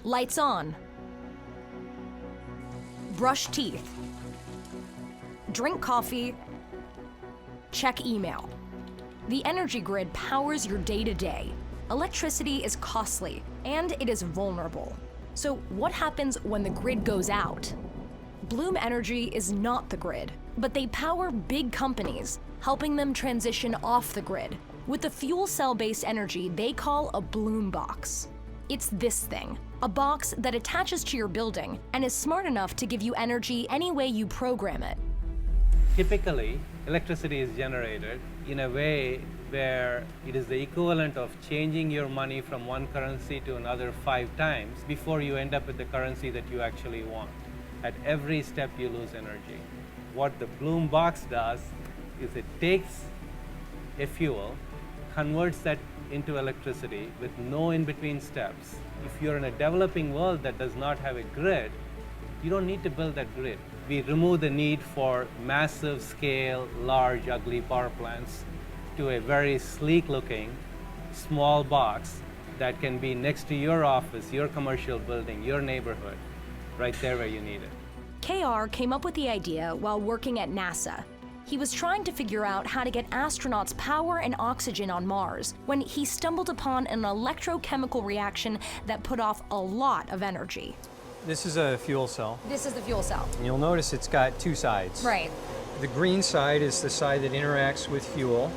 Lights on. Brush teeth. Drink coffee. Check email. The energy grid powers your day-to-day. Electricity is costly, and it is vulnerable. So what happens when the grid goes out? Bloom Energy is not the grid, but they power big companies, helping them transition off the grid with the fuel cell-based energy they call a Bloom box. It's this thing, a box that attaches to your building and is smart enough to give you energy any way you program it. Typically, electricity is generated in a way where it is the equivalent of changing your money from one currency to another 5 times before you end up with the currency that you actually want. At every step, you lose energy. What the Bloom box does is it takes a fuel, converts that into electricity with no in-between steps. If you're in a developing world that does not have a grid, you don't need to build that grid. We remove the need for massive scale, large, ugly power plants to a very sleek-looking, small box that can be next to your office, your commercial building, your neighborhood, right there where you need it. KR came up with the idea while working at NASA. He was trying to figure out how to get astronauts power and oxygen on Mars when he stumbled upon an electrochemical reaction that put off a lot of energy. This is a fuel cell. This is the fuel cell. And you'll notice it's got 2 sides. Right. The green side is the side that interacts with fuel.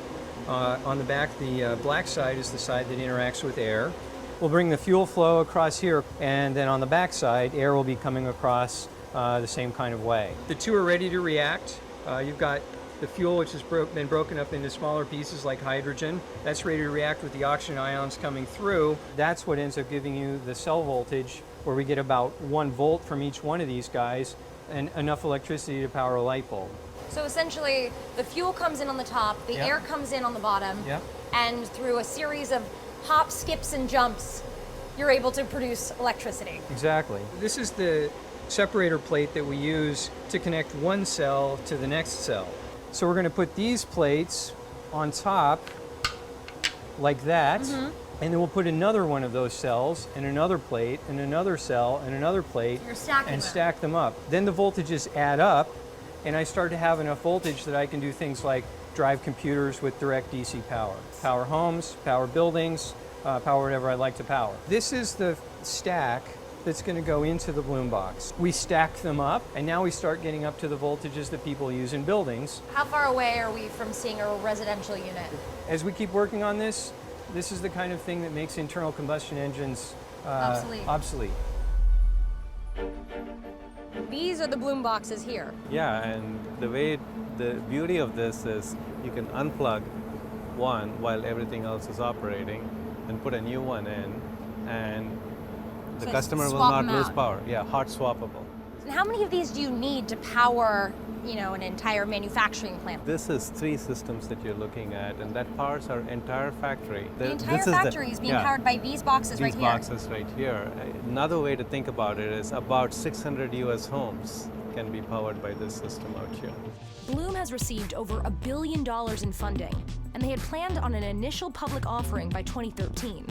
On the back, the black side is the side that interacts with air. We'll bring the fuel flow across here, and then on the back side, air will be coming across the same kind of way. The two are ready to react. You've got the fuel, which has been broken up into smaller pieces like hydrogen. That's ready to react with the oxygen ions coming through. That's what ends up giving you the cell voltage, where we get about 1 volt from each one of these guys and enough electricity to power a light bulb. So essentially, the fuel comes in on the top, the air comes in on the bottom, and through a series of hops, skips, and jumps, you're able to produce electricity. Exactly. This is the separator plate that we use to connect one cell to the next cell. So we're going to put these plates on top like that, and then we'll put another one of those cells and another plate and another cell and another plate and stack them up. Then the voltages add up, and I start to have enough voltage that I can do things like drive computers with direct DC power, power homes, power buildings, power whatever I like to power. This is the stack that's going to go into the Bloom box. We stack them up, and now we start getting up to the voltages that people use in buildings. How far away are we from seeing a residential unit? As we keep working on this, this is the kind of thing that makes internal combustion engines obsolete. These are the Bloom boxes here. Yeah, and the beauty of this is you can unplug one while everything else is operating and put a new one in, and the customer will not lose power. Yeah, hot swappable. And how many of these do you need to power, an entire manufacturing plant? This is 3 systems that you're looking at, and that powers our entire factory. The entire factory is being powered by these boxes right here. These boxes right here. Another way to think about it is about 600 US homes can be powered by this system out here. Bloom has received over $1 billion in funding, and they had planned on an initial public offering by 2013.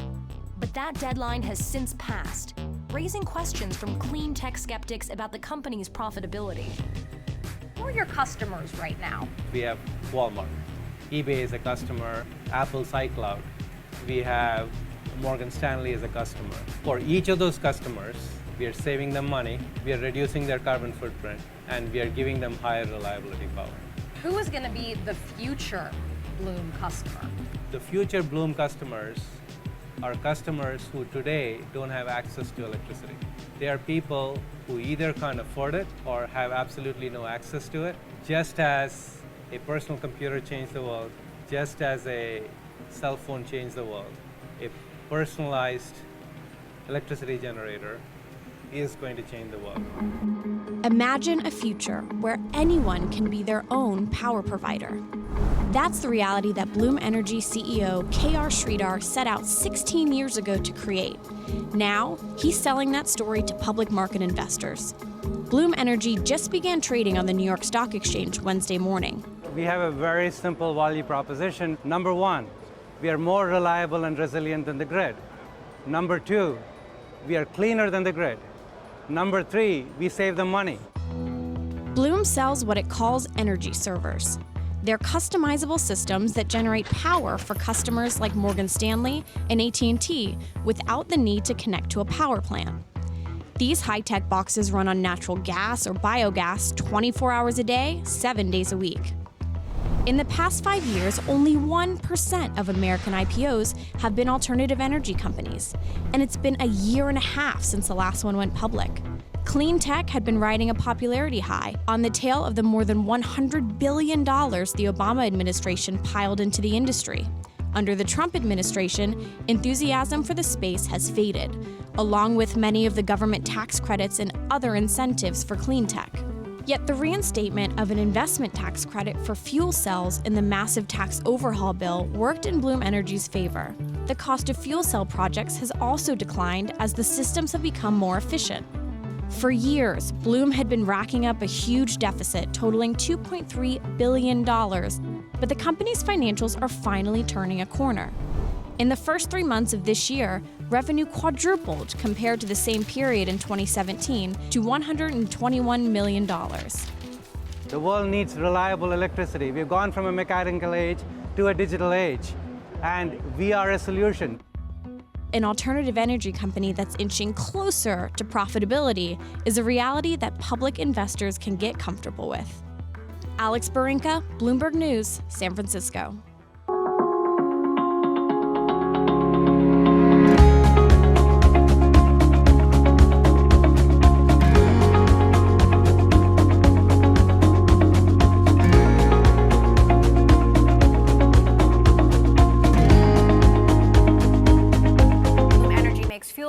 But that deadline has since passed, raising questions from clean tech skeptics about the company's profitability. Who are your customers right now? We have Walmart. eBay is a customer. Apple's iCloud. We have Morgan Stanley as a customer. For each of those customers, we are saving them money, we are reducing their carbon footprint, and we are giving them higher reliability power. Who is going to be the future Bloom customer? The future Bloom customers are customers who today don't have access to electricity. They are people who either can't afford it or have absolutely no access to it. Just as a personal computer changed the world, just as a cell phone changed the world, a personalized electricity generator is going to change the world. Imagine a future where anyone can be their own power provider. That's the reality that Bloom Energy CEO KR Sridhar set out 16 years ago to create. Now, he's selling that story to public market investors. Bloom Energy just began trading on the New York Stock Exchange Wednesday morning. We have a very simple value proposition. Number 1, we are more reliable and resilient than the grid. Number 2, we are cleaner than the grid. Number 3, we save them money. Bloom sells what it calls energy servers. They're customizable systems that generate power for customers like Morgan Stanley and AT&T without the need to connect to a power plant. These high-tech boxes run on natural gas or biogas 24 hours a day, 7 days a week. In the past 5 years, only 1% of American IPOs have been alternative energy companies, and it's been a year and a half since the last one went public. Clean tech had been riding a popularity high on the tail of the more than $100 billion the Obama administration piled into the industry. Under the Trump administration, enthusiasm for the space has faded, along with many of the government tax credits and other incentives for clean tech. Yet the reinstatement of an investment tax credit for fuel cells in the massive tax overhaul bill worked in Bloom Energy's favor. The cost of fuel cell projects has also declined as the systems have become more efficient. For years, Bloom had been racking up a huge deficit totaling $2.3 billion, but the company's financials are finally turning a corner. In the first 3 months of this year, revenue quadrupled compared to the same period in 2017 to $121 million. The world needs reliable electricity. We've gone from a mechanical age to a digital age, and we are a solution. An alternative energy company that's inching closer to profitability is a reality that public investors can get comfortable with. Alex Barinka, Bloomberg News, San Francisco.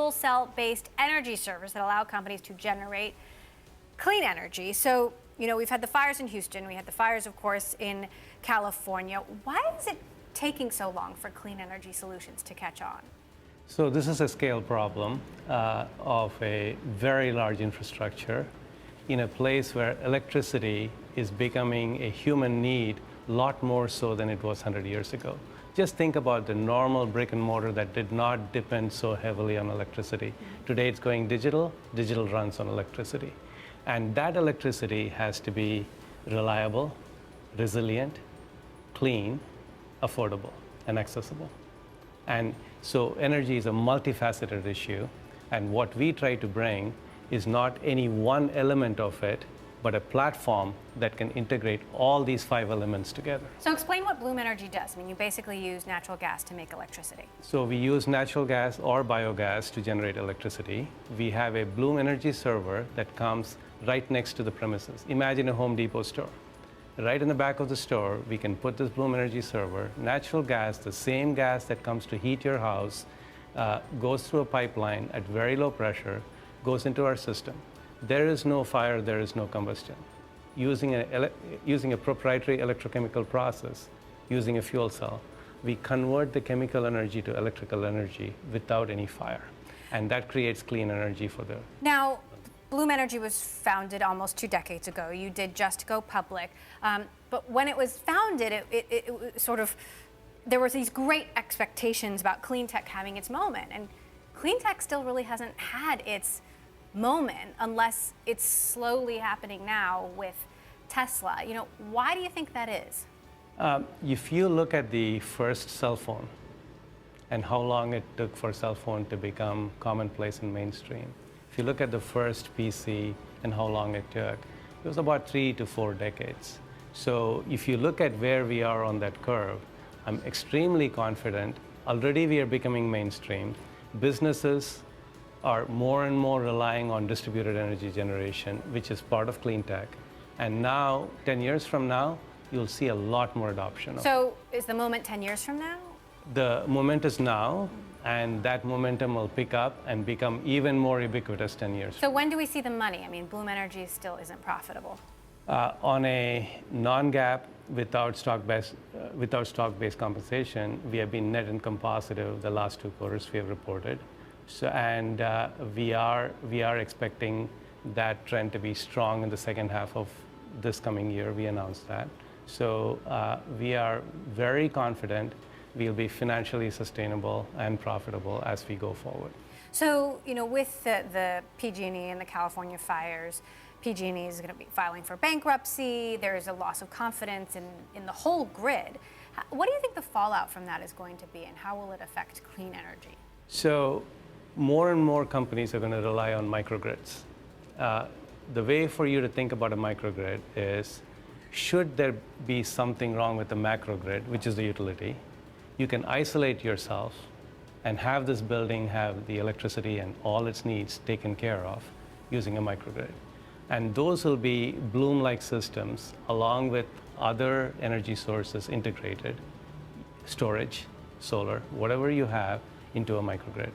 Cell-based energy servers that allow companies to generate clean energy. So, we've had the fires in Houston, we had the fires, of course, in California. Why is it taking so long for clean energy solutions to catch on? So this is a scale problem of a very large infrastructure in a place where electricity is becoming a human need a lot more so than it was 100 years ago. Just think about the normal brick and mortar that did not depend so heavily on electricity. Today it's going digital. Digital runs on electricity. And that electricity has to be reliable, resilient, clean, affordable, and accessible. And so energy is a multifaceted issue. And what we try to bring is not any one element of it, but a platform that can integrate all these 5 elements together. So explain what Bloom Energy does. I mean, you basically use natural gas to make electricity. So we use natural gas or biogas to generate electricity. We have a Bloom Energy server that comes right next to the premises. Imagine a Home Depot store. Right in the back of the store, we can put this Bloom Energy server. Natural gas, the same gas that comes to heat your house, goes through a pipeline at very low pressure, goes into our system. There is no fire, there is no combustion. Using a proprietary electrochemical process, using a fuel cell, we convert the chemical energy to electrical energy without any fire. And that creates clean energy for the... Now, Bloom Energy was founded almost 2 decades ago. You did just go public. But when it was founded, it sort of, there were these great expectations about clean tech having its moment. And clean tech still really hasn't had its moment unless it's slowly happening now with Tesla. Why do you think that is? If you look at the first cell phone and how long it took for cell phone to become commonplace and mainstream, if you look at the first PC and how long it took, it was about 3 to 4 decades. So if you look at where we are on that curve, I'm extremely confident. Already we are becoming mainstream. Businesses are more and more relying on distributed energy generation, which is part of clean tech. And now, 10 years from now, you'll see a lot more adoption. So is the moment 10 years from now? The moment is now, and that momentum will pick up and become even more ubiquitous 10 years. So when do we see the money? I mean, Bloom Energy still isn't profitable. On a non-GAAP, without stock-based compensation, we have been net income positive the last 2 quarters we have reported. So, and we are expecting that trend to be strong in the second half of this coming year. We announced that. So we are very confident we'll be financially sustainable and profitable as we go forward. So, with the PG&E and the California fires, PG&E is going to be filing for bankruptcy. There's a loss of confidence in the whole grid. What do you think the fallout from that is going to be, and how will it affect clean energy? So more and more companies are going to rely on microgrids. The way for you to think about a microgrid is, should there be something wrong with the macrogrid, which is the utility, you can isolate yourself and have this building have the electricity and all its needs taken care of using a microgrid. And those will be Bloom-like systems along with other energy sources integrated, storage, solar, whatever you have, into a microgrid.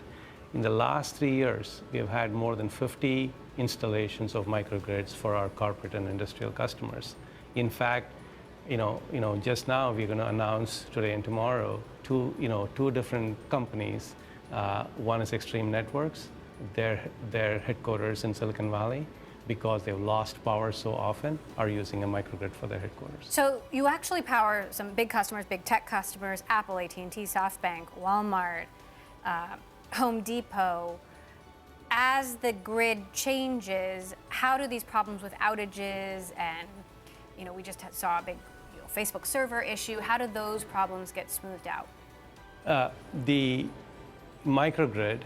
In the last 3 years, we have had more than 50 installations of microgrids for our corporate and industrial customers. In fact, just now we're going to announce today and tomorrow two different companies. One is Extreme Networks, their headquarters in Silicon Valley, because they've lost power so often, are using a microgrid for their headquarters. So you actually power some big customers, big tech customers, Apple, AT&T, SoftBank, Walmart, Home Depot. As the grid changes, how do these problems with outages and, we just saw a big Facebook server issue, how do those problems get smoothed out? The microgrid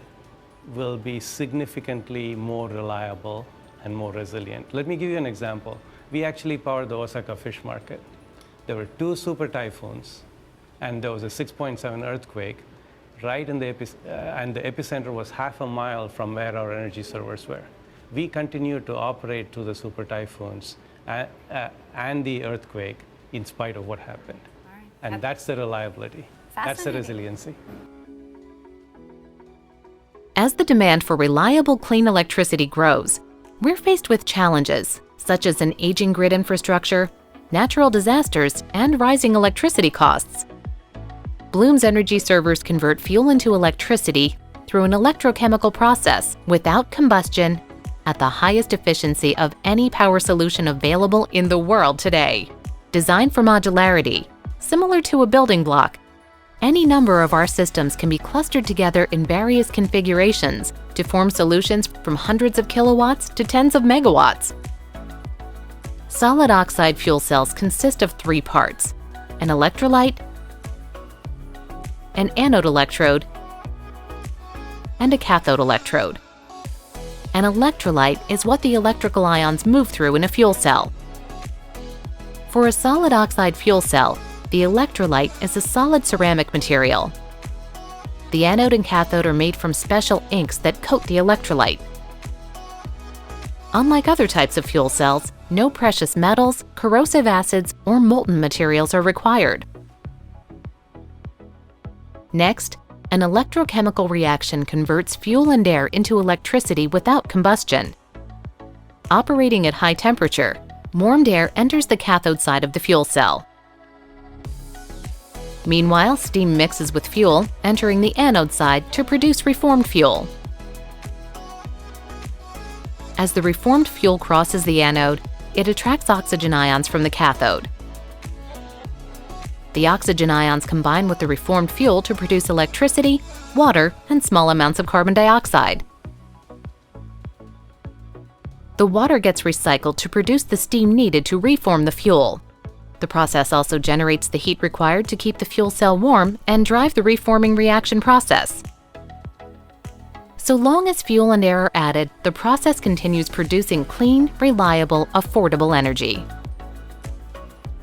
will be significantly more reliable and more resilient. Let me give you an example. We actually powered the Osaka fish market. There were 2 super typhoons, and there was a 6.7 earthquake right in the and the epicenter was half a mile from where our energy servers were. We continued to operate through the super typhoons and the earthquake in spite of what happened. All right. And that's the reliability. That's the resiliency. As the demand for reliable, clean electricity grows, we're faced with challenges such as an aging grid infrastructure, natural disasters, and rising electricity costs. Bloom's energy servers convert fuel into electricity through an electrochemical process without combustion at the highest efficiency of any power solution available in the world today. Designed for modularity, similar to a building block, any number of our systems can be clustered together in various configurations to form solutions from hundreds of kilowatts to tens of megawatts. Solid oxide fuel cells consist of 3 parts: an electrolyte, an anode electrode, and a cathode electrode. An electrolyte is what the electrical ions move through in a fuel cell. For a solid oxide fuel cell, the electrolyte is a solid ceramic material. The anode and cathode are made from special inks that coat the electrolyte. Unlike other types of fuel cells, no precious metals, corrosive acids, or molten materials are required. Next, an electrochemical reaction converts fuel and air into electricity without combustion. Operating at high temperature, warmed air enters the cathode side of the fuel cell. Meanwhile, steam mixes with fuel, entering the anode side to produce reformed fuel. As the reformed fuel crosses the anode, it attracts oxygen ions from the cathode. The oxygen ions combine with the reformed fuel to produce electricity, water, and small amounts of carbon dioxide. The water gets recycled to produce the steam needed to reform the fuel. The process also generates the heat required to keep the fuel cell warm and drive the reforming reaction process. So long as fuel and air are added, the process continues producing clean, reliable, affordable energy.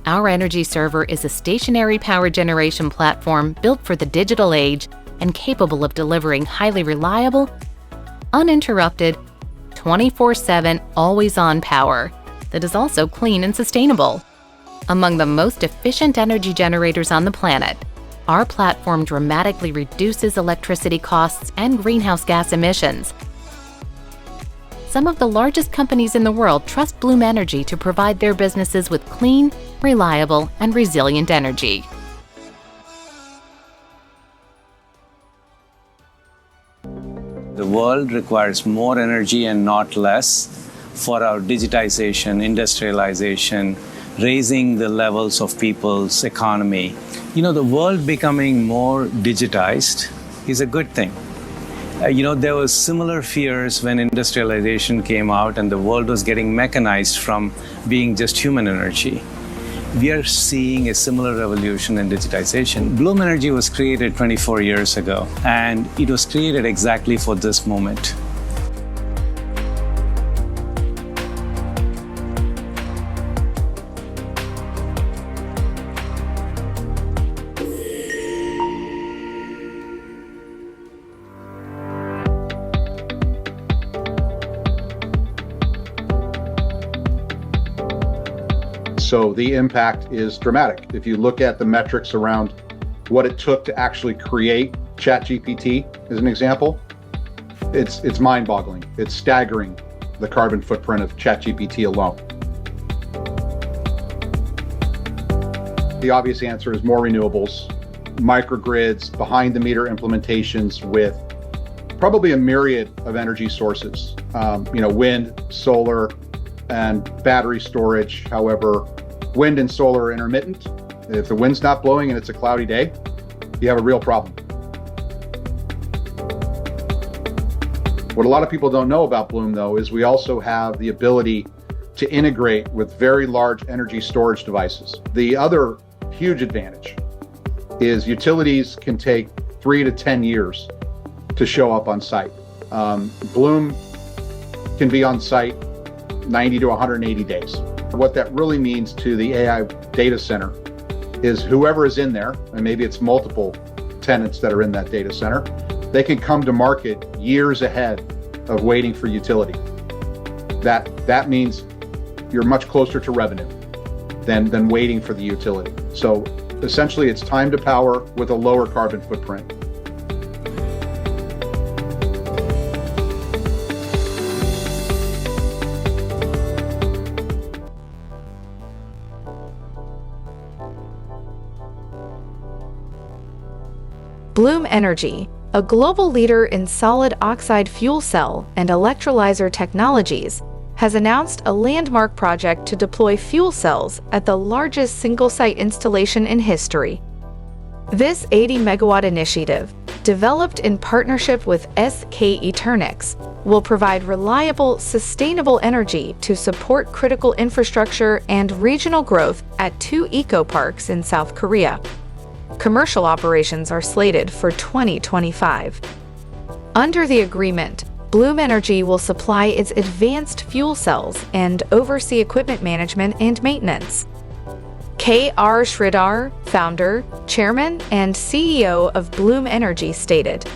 Our energy server is a stationary power generation platform built for the digital age and capable of delivering highly reliable, uninterrupted, 24/7, always-on power that is also clean and sustainable. Among the most efficient energy generators on the planet, our platform dramatically reduces electricity costs and greenhouse gas emissions. Some of the largest companies in the world trust Bloom Energy to provide their businesses with clean, reliable, and resilient energy. The world requires more energy and not less for our digitization, industrialization, raising the levels of people's economy. The world becoming more digitized is a good thing. There was similar fears when industrialization came out and the world was getting mechanized from being just human energy. We are seeing a similar revolution in digitization. Bloom Energy was created 24 years ago, and it was created exactly for this moment. So the impact is dramatic. If you look at the metrics around what it took to actually create ChatGPT, as an example, it's mind-boggling. It's staggering, the carbon footprint of ChatGPT alone. The obvious answer is more renewables, microgrids, behind-the-meter implementations with probably a myriad of energy sources. Wind, solar, and battery storage. However, wind and solar are intermittent. If the wind's not blowing and it's a cloudy day, you have a real problem. What a lot of people don't know about Bloom, though, is we also have the ability to integrate with very large energy storage devices. The other huge advantage is utilities can take 3 to 10 years to show up on site. Bloom can be on site 90 to 180 days. What that really means to the AI data center is whoever is in there, and maybe it's multiple tenants that are in that data center, they can come to market years ahead of waiting for utility. That means you're much closer to revenue than waiting for the utility. So essentially it's time to power with a lower carbon footprint. Bloom Energy, a global leader in solid oxide fuel cell and electrolyzer technologies, has announced a landmark project to deploy fuel cells at the largest single-site installation in history. This 80-megawatt initiative, developed in partnership with SK Eternix, will provide reliable, sustainable energy to support critical infrastructure and regional growth at 2 eco-parks in South Korea. Commercial operations are slated for 2025. Under the agreement, Bloom Energy will supply its advanced fuel cells and oversee equipment management and maintenance. K.R. Sridhar, founder, chairman, and CEO of Bloom Energy, stated,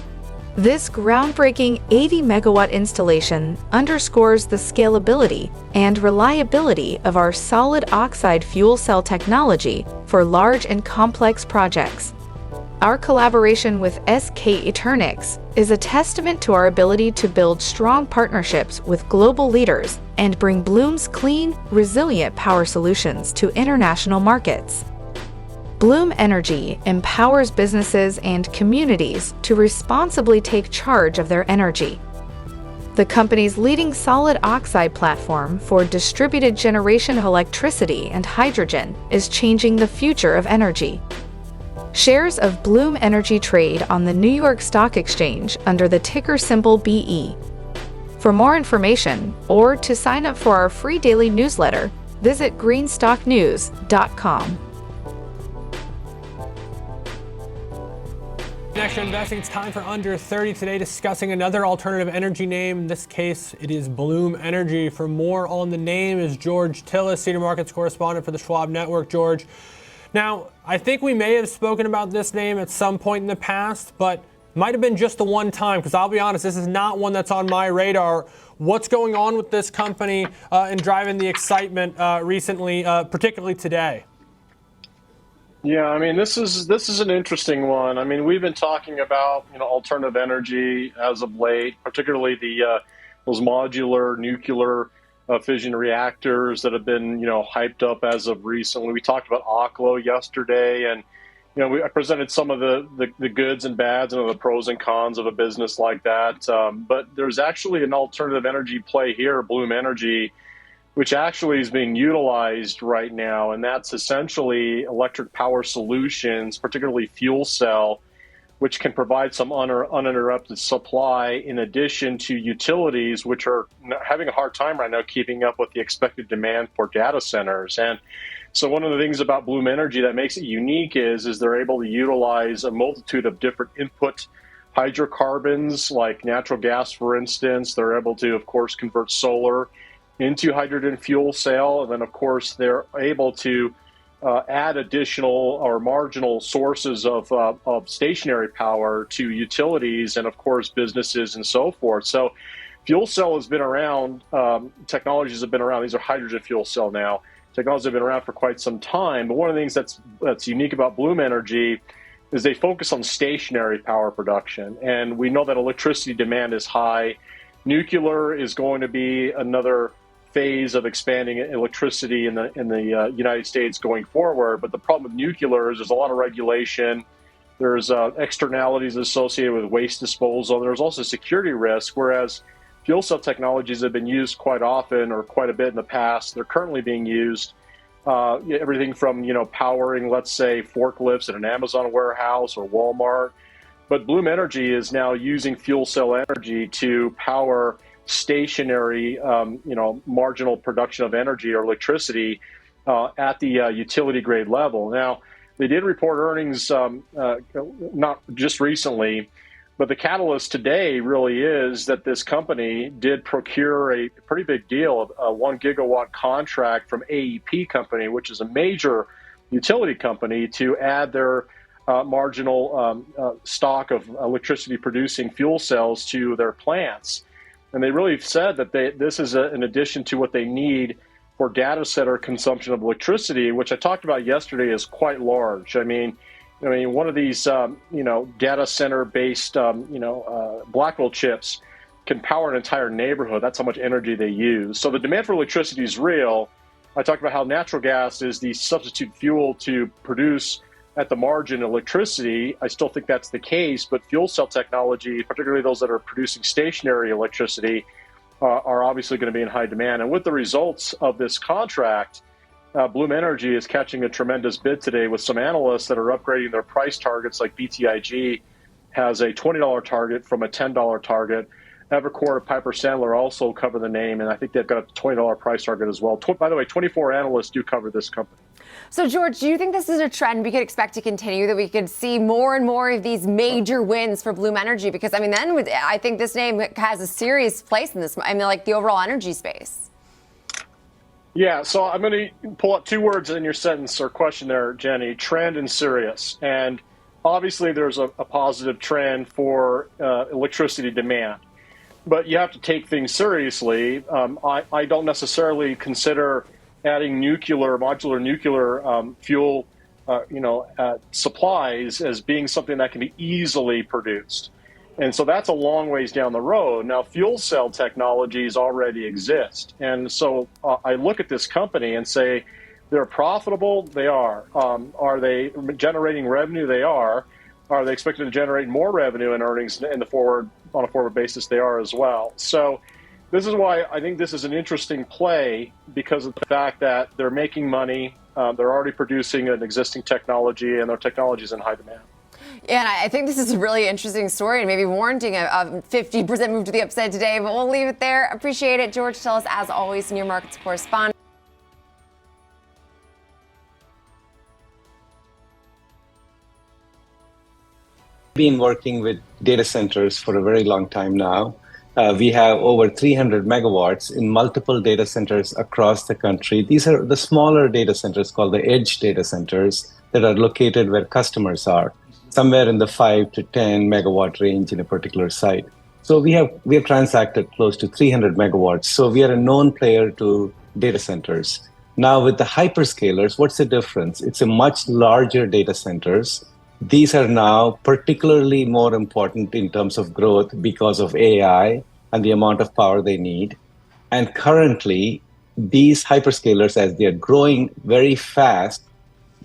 "This groundbreaking 80-megawatt installation underscores the scalability and reliability of our solid oxide fuel cell technology for large and complex projects. Our collaboration with SK Eternix is a testament to our ability to build strong partnerships with global leaders and bring Bloom's clean, resilient power solutions to international markets." Bloom Energy empowers businesses and communities to responsibly take charge of their energy. The company's leading solid oxide platform for distributed generation of electricity and hydrogen is changing the future of energy. Shares of Bloom Energy trade on the New York Stock Exchange under the ticker symbol BE. For more information or to sign up for our free daily newsletter, visit greenstocknews.com. Next to investing, it's time for Under 30 today, discussing another alternative energy name. In this case, it is Bloom Energy. For more on the name is George Tillis, Senior Markets Correspondent for the Schwab Network. George, now, I think we may have spoken about this name at some point in the past, but might have been just the one time, because I'll be honest, this is not one that's on my radar. What's going on with this company and driving the excitement recently, particularly today? Yeah, I mean, this is an interesting one. I mean, we've been talking about alternative energy as of late, particularly those modular nuclear fission reactors that have been hyped up as of recently. We talked about Oklo yesterday, and I presented some of the goods and bads and the pros and cons of a business like that. But there's actually an alternative energy play here, Bloom Energy, which actually is being utilized right now, and that's essentially electric power solutions, particularly fuel cell, which can provide some uninterrupted supply, in addition to utilities, which are having a hard time right now keeping up with the expected demand for data centers. And so one of the things about Bloom Energy that makes it unique is they're able to utilize a multitude of different input hydrocarbons, like natural gas, for instance. They're able to, of course, convert solar into hydrogen fuel cell. And then, of course, they're able to add additional or marginal sources of stationary power to utilities and, of course, businesses and so forth. So fuel cell has been around, technologies have been around. These are hydrogen fuel cell now. Technologies have been around for quite some time. But one of the things that's unique about Bloom Energy is they focus on stationary power production. And we know that electricity demand is high. Nuclear is going to be another phase of expanding electricity in the United States going forward. But the problem with nuclear is there's a lot of regulation. There's externalities associated with waste disposal. There's also security risk, whereas fuel cell technologies have been used quite often or quite a bit in the past. They're currently being used everything from, powering, let's say, forklifts at an Amazon warehouse or Walmart. But Bloom Energy is now using fuel cell energy to power stationary, marginal production of energy or electricity at the utility grade level. Now, they did report earnings not just recently, but the catalyst today really is that this company did procure a pretty big deal, a 1 gigawatt contract from AEP Company, which is a major utility company, to add their marginal stock of electricity producing fuel cells to their plants. And they really said that this is an addition to what they need for data center consumption of electricity, which I talked about yesterday, is quite large. I mean, one of these, data center based, Blackwell chips can power an entire neighborhood. That's how much energy they use. So the demand for electricity is real. I talked about how natural gas is the substitute fuel to produce at the margin electricity. I still think that's the case, but fuel cell technology, particularly those that are producing stationary electricity, are obviously going to be in high demand. And with the results of this contract, Bloom Energy is catching a tremendous bid today with some analysts that are upgrading their price targets, like BTIG has a $20 target from a $10 target. Evercore and Piper Sandler also cover the name, and I think they've got a $20 price target as well. By the way, 24 analysts do cover this company. So, George, do you think this is a trend we could expect to continue, that we could see more and more of these major wins for Bloom Energy? Because, then I think this name has a serious place in this, the overall energy space. Yeah, so I'm going to pull out two words in your sentence or question there, Jenny: trend and serious. And obviously there's a positive trend for electricity demand, but you have to take things seriously. I don't necessarily consider adding modular nuclear fuel, supplies as being something that can be easily produced. And so that's a long ways down the road. Now, fuel cell technologies already exist. And so I look at this company and say, they're profitable? They are. Are they generating revenue? They are. Are they expected to generate more revenue and earnings on a forward basis? They are as well. So this is why I think this is an interesting play, because of the fact that they're making money, they're already producing an existing technology, and their technology is in high demand. Yeah, and I think this is a really interesting story, and maybe warranting a 50% move to the upside today, but we'll leave it there. Appreciate it. George Tillis, as always, Senior Markets Correspondent. Been working with data centers for a very long time now. We have over 300 megawatts in multiple data centers across the country. These are the smaller data centers called the edge data centers that are located where customers are, somewhere in the 5 to 10 megawatt range in a particular site. So we have transacted close to 300 megawatts. So we are a known player to data centers. Now with the hyperscalers, what's the difference? It's a much larger data centers. These are now particularly more important in terms of growth because of AI and the amount of power they need. And currently, these hyperscalers, as they are growing very fast,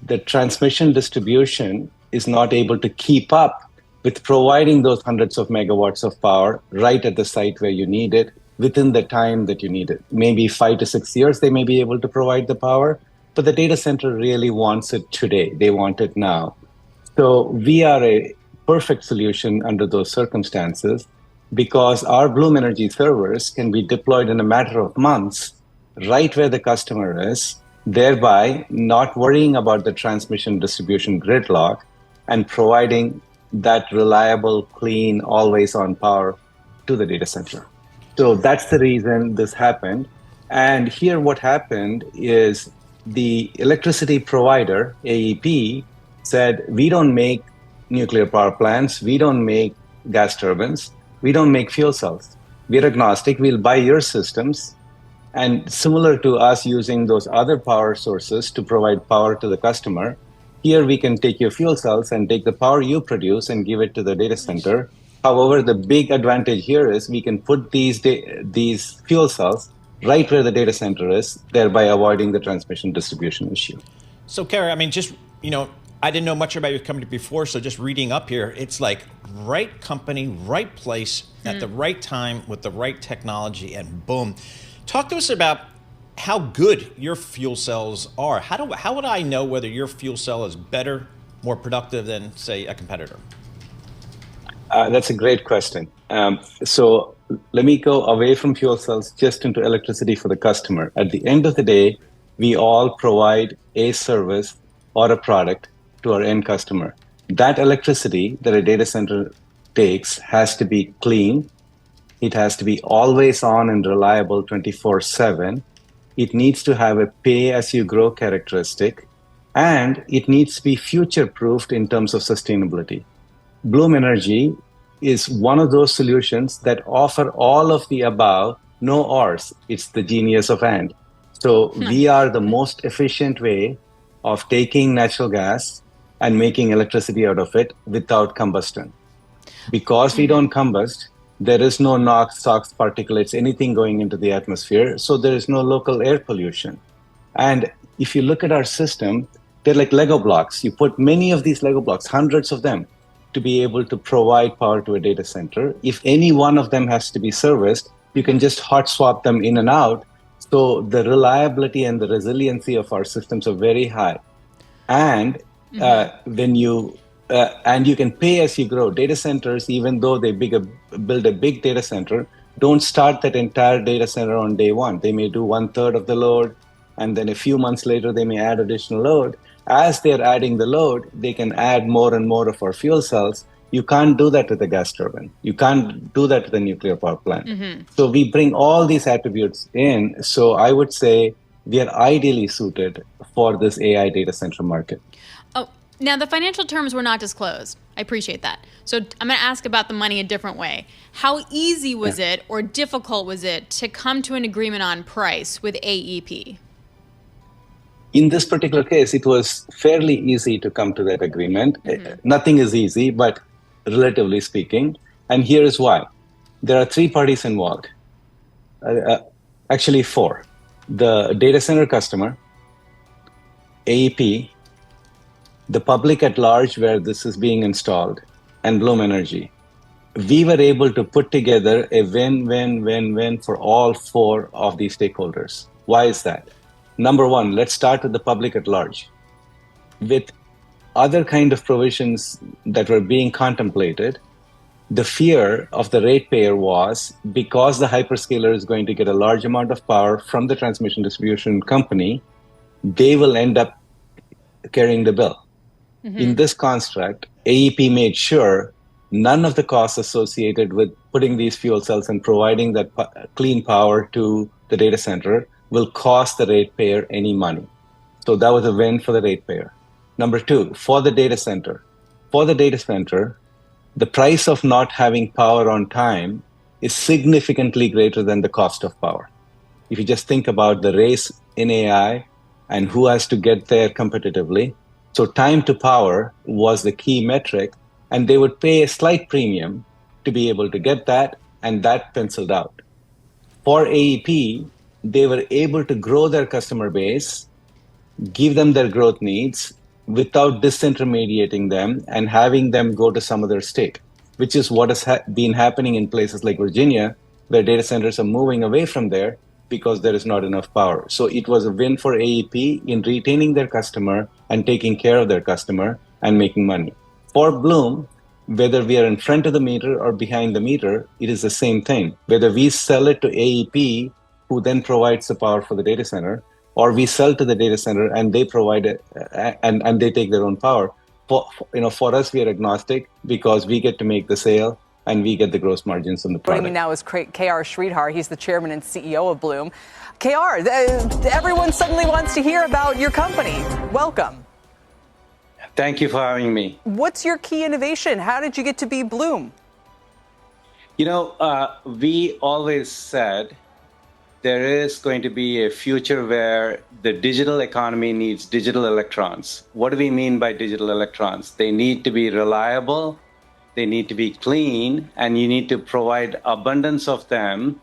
the transmission distribution is not able to keep up with providing those hundreds of megawatts of power right at the site where you need it within the time that you need it. Maybe 5 to 6 years, they may be able to provide the power, but the data center really wants it today. They want it now. So we are a perfect solution under those circumstances because our Bloom Energy servers can be deployed in a matter of months right where the customer is, thereby not worrying about the transmission distribution gridlock and providing that reliable, clean, always-on power to the data center. So that's the reason this happened. And here what happened is the electricity provider, AEP, said, we don't make nuclear power plants, we don't make gas turbines, we don't make fuel cells. We're agnostic, we'll buy your systems. And similar to us using those other power sources to provide power to the customer, here we can take your fuel cells and take the power you produce and give it to the data center. However, the big advantage here is we can put these fuel cells right where the data center is, thereby avoiding the transmission distribution issue. So, Kara, I mean, just, I didn't know much about your company before, so just reading up here, it's like right company, right place, at the right time with the right technology, and boom. Talk to us about how good your fuel cells are. How would I know whether your fuel cell is better, more productive than, say, a competitor? That's a great question. So let me go away from fuel cells just into electricity for the customer. At the end of the day, we all provide a service or a product to our end customer. That electricity that a data center takes has to be clean. It has to be always on and reliable 24/7. It needs to have a pay-as-you-grow characteristic, and it needs to be future-proofed in terms of sustainability. Bloom Energy is one of those solutions that offer all of the above, no ors. It's the genius of and. So we are the most efficient way of taking natural gas and making electricity out of it without combustion. Because we don't combust, there is no NOx, SOx, particulates, anything going into the atmosphere. So there is no local air pollution. And if you look at our system, they're like Lego blocks. You put many of these Lego blocks, hundreds of them, to be able to provide power to a data center. If any one of them has to be serviced, you can just hot swap them in and out. So the reliability and the resiliency of our systems are very high. And and you can pay as you grow. Data centers, even though they build a big data center, don't start that entire data center on day one. They may do 1/3 of the load, and then a few months later, they may add additional load. As they're adding the load, they can add more and more of our fuel cells. You can't do that with a gas turbine. You can't do that with a nuclear power plant. So we bring all these attributes in. So I would say we are ideally suited for this AI data center market. Oh, now the financial terms were not disclosed. I appreciate that. So I'm going to ask about the money a different way. How easy was it or difficult was it to come to an agreement on price with AEP? In this particular case, it was fairly easy to come to that agreement. Nothing is easy, but relatively speaking. And here is why. There are 3 parties involved. Actually 4. The data center customer, AEP, the public at large where this is being installed, and Bloom Energy. We were able to put together a win-win-win-win for all 4 of these stakeholders. Why is that? Number one, let's start with the public at large. With other kind of provisions that were being contemplated, the fear of the ratepayer was because the hyperscaler is going to get a large amount of power from the transmission distribution company, they will end up carrying the bill. In this construct, AEP made sure none of the costs associated with putting these fuel cells and providing that clean power to the data center will cost the ratepayer any money. So that was a win for the ratepayer. Number 2, for the data center. For the data center, the price of not having power on time is significantly greater than the cost of power. If you just think about the race in AI and who has to get there competitively, so time to power was the key metric, and they would pay a slight premium to be able to get that, and that penciled out. For AEP, they were able to grow their customer base, give them their growth needs without disintermediating them and having them go to some other state, which is what has been happening in places like Virginia, where data centers are moving away from there because there is not enough power. So it was a win for AEP in retaining their customer and taking care of their customer and making money. For Bloom, Whether we are in front of the meter or behind the meter, it is the same thing. Whether we sell it to AEP, who then provides the power for the data center, or we sell to the data center and they provide it and they take their own power. For us, we are agnostic because we get to make the sale and we get the gross margins on the product. Joining me now is KR Sridhar. He's the chairman and CEO of Bloom. KR, everyone suddenly wants to hear about your company. Welcome. Thank you for having me. What's your key innovation? How did you get to be Bloom? We always said there is going to be a future where the digital economy needs digital electrons. What do we mean by digital electrons? They need to be reliable, they need to be clean, and you need to provide abundance of them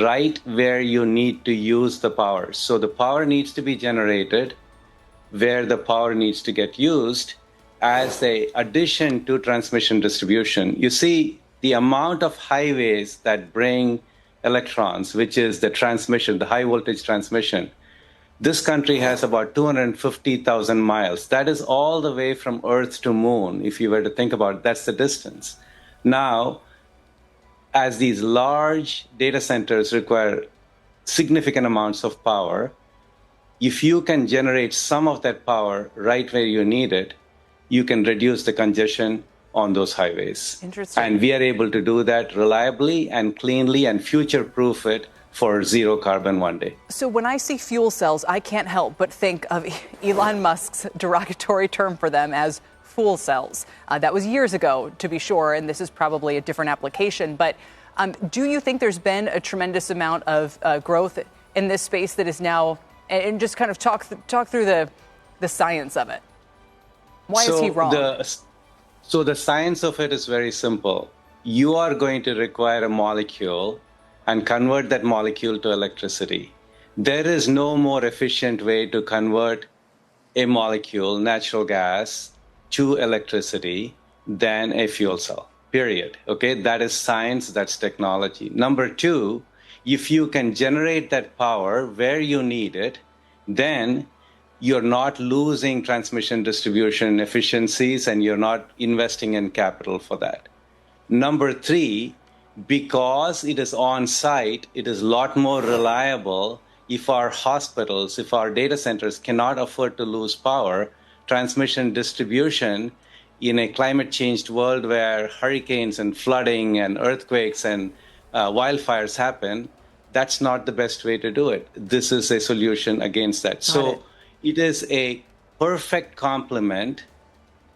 right where you need to use the power. So the power needs to be generated where the power needs to get used as an addition to transmission distribution. You see, the amount of highways that bring electrons, which is the transmission, the high voltage transmission, this country has about 250,000 miles. That is all the way from Earth to Moon. If you were to think about it, that's the distance. Now, as these large data centers require significant amounts of power, if you can generate some of that power right where you need it, you can reduce the congestion on those highways. Interesting. And we are able to do that reliably and cleanly and future-proof it for zero carbon one day. So when I see fuel cells, I can't help but think of Elon Musk's derogatory term for them as fool cells. That was years ago, to be sure, and this is probably a different application. But do you think there's been a tremendous amount of growth in this space that is now, and just kind of talk through the science of it? Why is he wrong? So the science of it is very simple. You are going to require a molecule and convert that molecule to electricity. There is no more efficient way to convert a molecule, natural gas, to electricity than a fuel cell, period. Okay, that is science, that's technology. Number two, if you can generate that power where you need it, then you're not losing transmission distribution efficiencies and you're not investing in capital for that. Number three, because it is on site, it is a lot more reliable. If our hospitals, if our data centers cannot afford to lose power, transmission distribution in a climate changed world where hurricanes and flooding and earthquakes and wildfires happen, that's not the best way to do it. This is a solution against that. So it is a perfect complement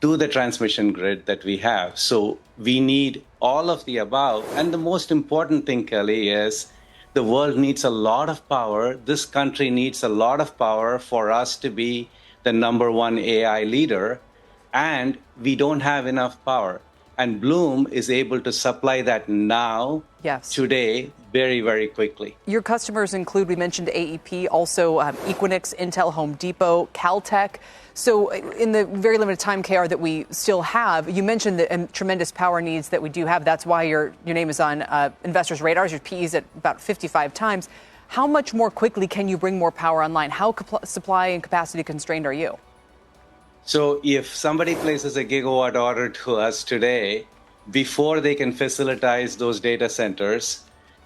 to the transmission grid that we have. So we need all of the above. And the most important thing, Kelly, is the world needs a lot of power. This country needs a lot of power for us to be the number one AI leader. And we don't have enough power. And Bloom is able to supply that now, today, very, very quickly. Your customers include, we mentioned AEP, also Equinix, Intel, Home Depot, Caltech. So in the very limited time, KR, that we still have, you mentioned the tremendous power needs that we do have. That's why your name is on investors' radars. Your PE is at about 55 times. How much more quickly can you bring more power online? How supply and capacity constrained are you? So if somebody places a gigawatt order to us today, before they can facilitize those data centers,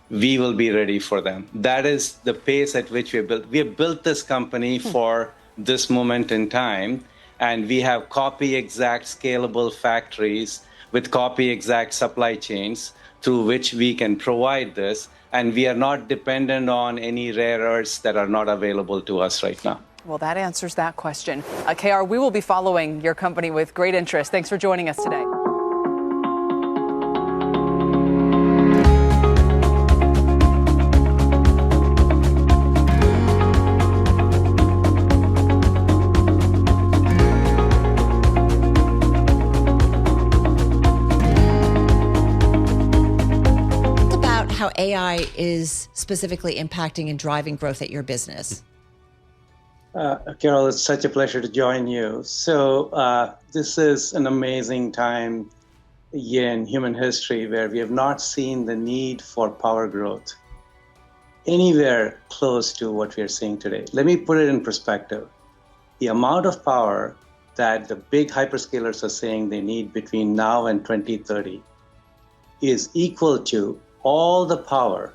we will be ready for them. That is the pace at which we have built. We have built this company for this moment in time, and we have copy-exact scalable factories with copy-exact supply chains through which we can provide this, and we are not dependent on any rare earths that are not available to us right now. Well, that answers that question. KR, we will be following your company with great interest. Thanks for joining us today. About how AI is specifically impacting and driving growth at your business. Carol, it's such a pleasure to join you. So this is an amazing time in human history where we have not seen the need for power growth anywhere close to what we are seeing today. Let me put it in perspective. The amount of power that the big hyperscalers are saying they need between now and 2030 is equal to all the power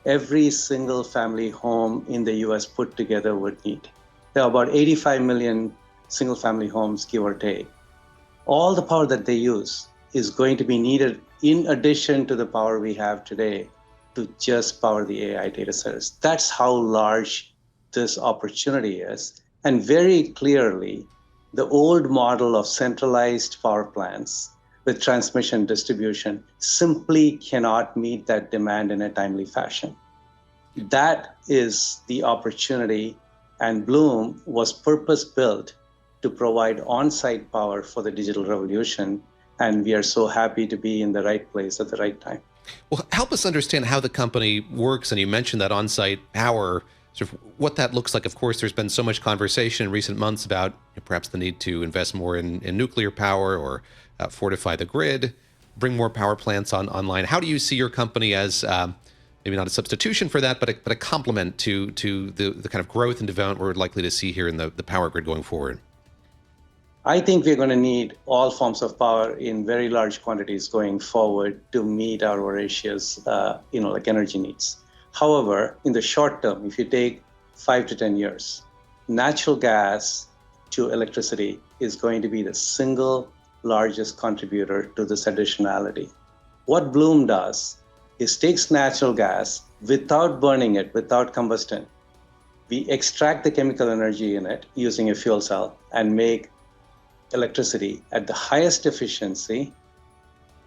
every single family home in the US put together would need. There are about 85 million single family homes, give or take. All the power that they use is going to be needed in addition to the power we have today to just power the AI data centers. That's how large this opportunity is. And very clearly, the old model of centralized power plants with transmission distribution simply cannot meet that demand in a timely fashion. That is the opportunity, and Bloom was purpose-built to provide on-site power for the digital revolution, and we are so happy to be in the right place at the right time. Well, help us understand how the company works, and you mentioned that on-site power, sort of what that looks like. Of course, there's been so much conversation in recent months about perhaps the need to invest more in nuclear power or fortify the grid, bring more power plants online. How do you see your company as maybe not a substitution for that, but a complement to the kind of growth and development we're likely to see here in the power grid going forward? I think we're going to need all forms of power in very large quantities going forward to meet our voracious, energy needs. However, in the short term, if you take 5 to 10 years, natural gas to electricity is going to be the single largest contributor to this additionality. What Bloom does is takes natural gas without burning it, without combustion. We extract the chemical energy in it using a fuel cell and make electricity at the highest efficiency,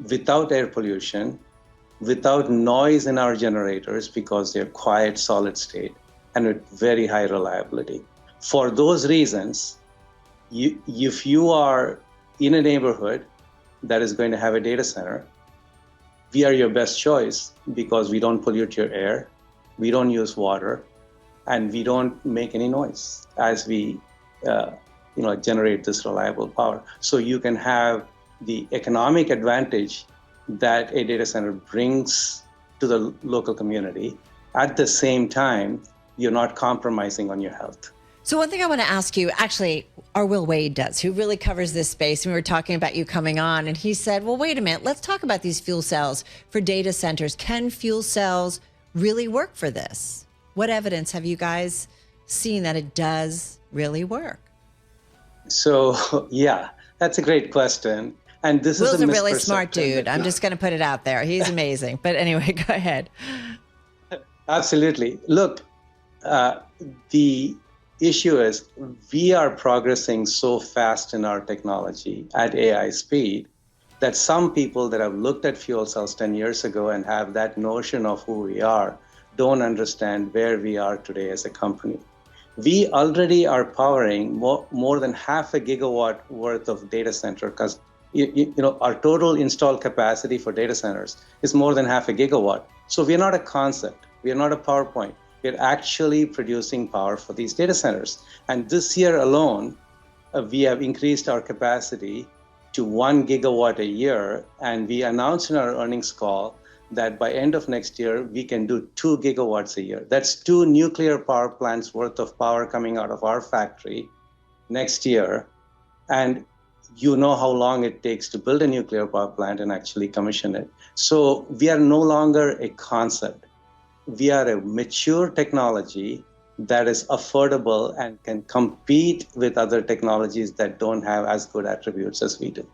without air pollution, without noise in our generators because they're quiet, solid state, and with very high reliability. For those reasons, if you are in a neighborhood that is going to have a data center, we are your best choice because we don't pollute your air, we don't use water, and we don't make any noise as we generate this reliable power. So you can have the economic advantage that a data center brings to the local community. At the same time, you're not compromising on your health. So one thing I want to ask you, actually, our Will Wade does, who really covers this space. And we were talking about you coming on, and he said, well, wait a minute, let's talk about these fuel cells for data centers. Can fuel cells really work for this? What evidence have you guys seen that it does really work? So, yeah, that's a great question. And this Will's is a really smart dude. I'm just going to put it out there. He's amazing. But anyway, go ahead. Absolutely. Look, the issue is we are progressing so fast in our technology at AI speed that some people that have looked at fuel cells 10 years ago and have that notion of who we are don't understand where we are today as a company. We already are powering more than 0.5 gigawatt worth of data center because our total installed capacity for data centers is more than 0.5 gigawatt. So we're not a concept. We are not a PowerPoint. We're actually producing power for these data centers. And this year alone, we have increased our capacity to 1 gigawatt a year. And we announced in our earnings call that by end of next year, we can do 2 gigawatts a year. That's 2 nuclear power plants worth of power coming out of our factory next year. And you know how long it takes to build a nuclear power plant and actually commission it. So we are no longer a concept. We are a mature technology that is affordable and can compete with other technologies that don't have as good attributes as we do.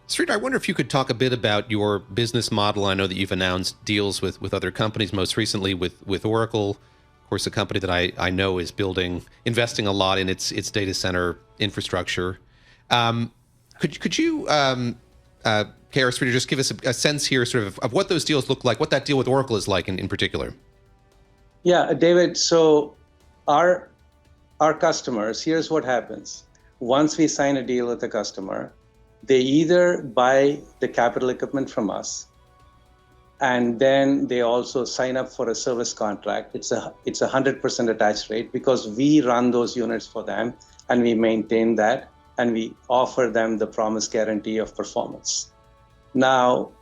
Sridhar, I wonder if you could talk a bit about your business model. I know that you've announced deals with other companies, most recently with Oracle, of course, a company that I know is investing a lot in its data center infrastructure. Could you, KR Sridhar, just give us a sense here sort of what those deals look like, what that deal with Oracle is like in particular? Yeah, David, so our customers, here's what happens. Once we sign a deal with a customer, they either buy the capital equipment from us, and then they also sign up for a service contract. It's a 100% attach rate because we run those units for them and we maintain that and we offer them the promise guarantee of performance. Now,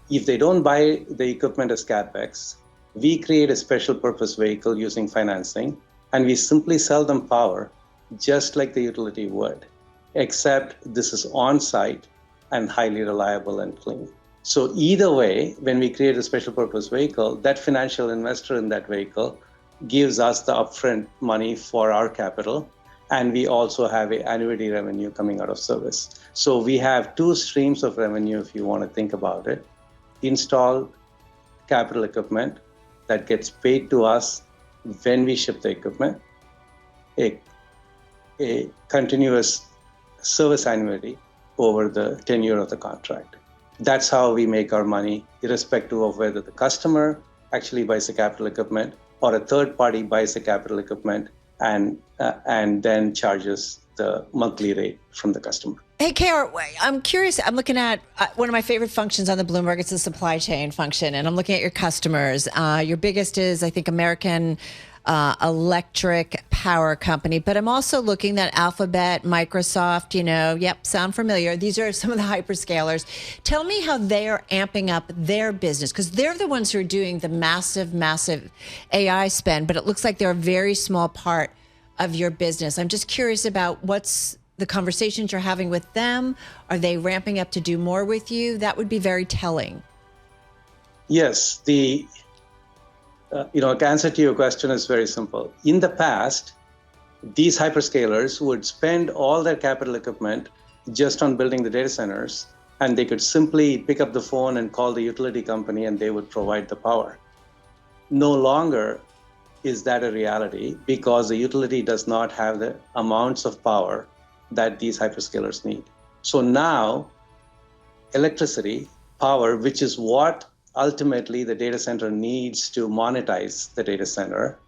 if they don't buy the equipment as CapEx, we create a special purpose vehicle using financing and we simply sell them power just like the utility would. except this is on-site and highly reliable and clean. So either way, when we create a special purpose vehicle, that financial investor in that vehicle gives us the upfront money for our capital, and we also have an annuity revenue coming out of service. So we have two streams of revenue, if you want to think about it. Installed capital equipment that gets paid to us when we ship the equipment, a continuous service annuity over the tenure of the contract. That's how we make our money, irrespective of whether the customer actually buys the capital equipment or a third party buys the capital equipment and then charges the monthly rate from the customer. Hey, KR, I'm curious. I'm looking at one of my favorite functions on the Bloomberg. It's the supply chain function, and I'm looking at your customers. Your biggest is, I think, American Electric Power Company, but I'm also looking at Alphabet, Microsoft, sound familiar. These are some of the hyperscalers. Tell me how they are amping up their business, because they're the ones who are doing the massive AI spend, but it looks like they're a very small part of your business. I'm just curious about what's the conversations you're having with them. Are they ramping up to do more with you? That would be very telling. Yes, the answer to your question is very simple. In the past, these hyperscalers would spend all their capital equipment just on building the data centers, and they could simply pick up the phone and call the utility company and they would provide the power. No longer is that a reality, because the utility does not have the amounts of power that these hyperscalers need. So now, electricity, power, which is what ultimately the data center needs to monetize the data center,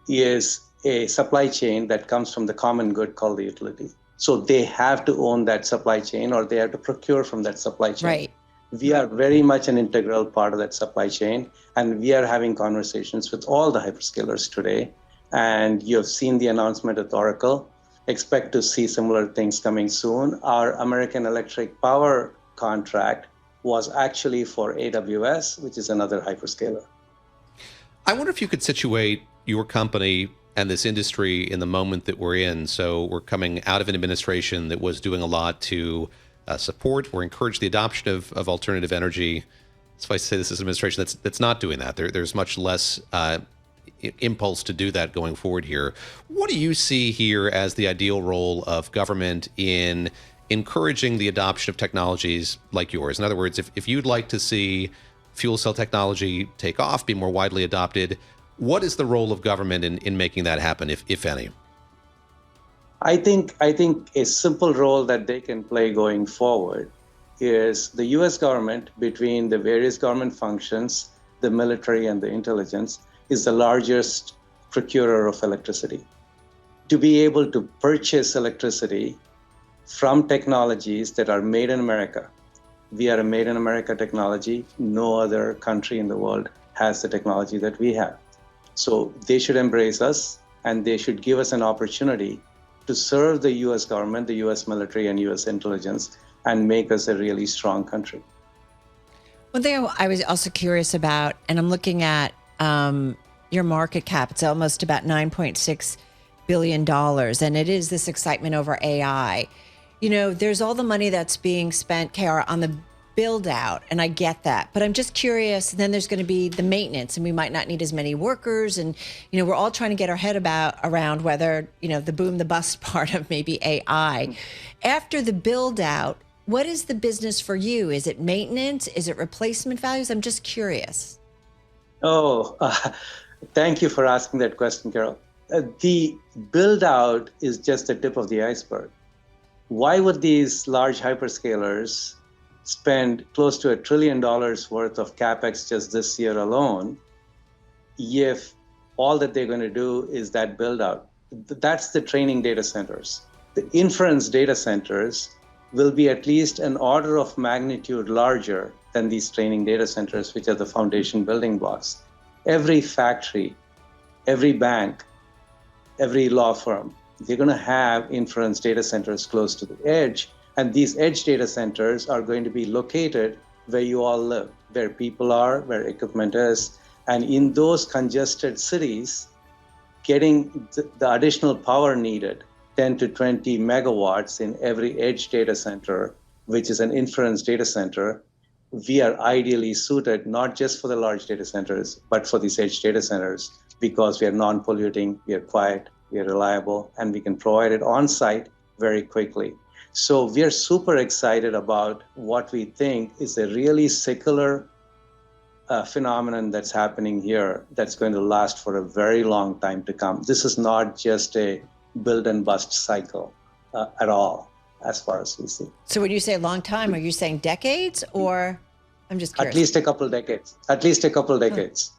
is a supply chain that comes from the common good called the utility. So they have to own that supply chain, or they have to procure from that supply chain. Right. We are very much an integral part of that supply chain, and we are having conversations with all the hyperscalers today. And you have seen the announcement at Oracle. Expect to see similar things coming soon. Our American Electric Power contract was actually for AWS, which is another hyperscaler. I wonder if you could situate your company and this industry in the moment that we're in. So we're coming out of an administration that was doing a lot to support or encourage the adoption of alternative energy. So I say this is an administration that's not doing that. There's much less impulse to do that going forward here. What do you see here as the ideal role of government in encouraging the adoption of technologies like yours? In other words, if you'd like to see fuel cell technology take off, be more widely adopted, what is the role of government in making that happen, if any? I think a simple role that they can play going forward is the US government, between the various government functions, the military and the intelligence, is the largest procurer of electricity. To be able to purchase electricity from technologies that are made in America. We are a made in America technology. No other country in the world has the technology that we have. So they should embrace us, and they should give us an opportunity to serve the US government, the US military, and US intelligence, and make us a really strong country. One thing I was also curious about, and I'm looking at your market cap, it's almost about $9.6 billion, and it is this excitement over AI. There's all the money that's being spent, KR, on the build out, and I get that, but I'm just curious. Then there's going to be the maintenance, and we might not need as many workers, and we're all trying to get our head around whether the boom, the bust part of maybe AI. After the build out, what is the business for you? Is it maintenance? Is it replacement values? I'm just curious. Thank you for asking that question, Carol. The build out is just the tip of the iceberg. Why would these large hyperscalers spend close to $1 trillion worth of capex just this year alone if all that they're going to do is that build out? That's the training data centers. The inference data centers will be at least an order of magnitude larger than these training data centers, which are the foundation building blocks. Every factory, every bank, every law firm, they're going to have inference data centers close to the edge. And these edge data centers are going to be located where you all live, where people are, where equipment is. And in those congested cities, getting the additional power needed 10 to 20 megawatts in every edge data center, which is an inference data center, we are ideally suited not just for the large data centers, but for these edge data centers, because we are non-polluting, we are quiet, we are reliable, and we can provide it on site very quickly. So we are super excited about what we think is a really secular phenomenon that's happening here that's going to last for a very long time to come. This is not just a build and bust cycle at all, as far as we see. So when you say long time, are you saying decades, or I'm just curious? At least a couple decades. At least a couple decades.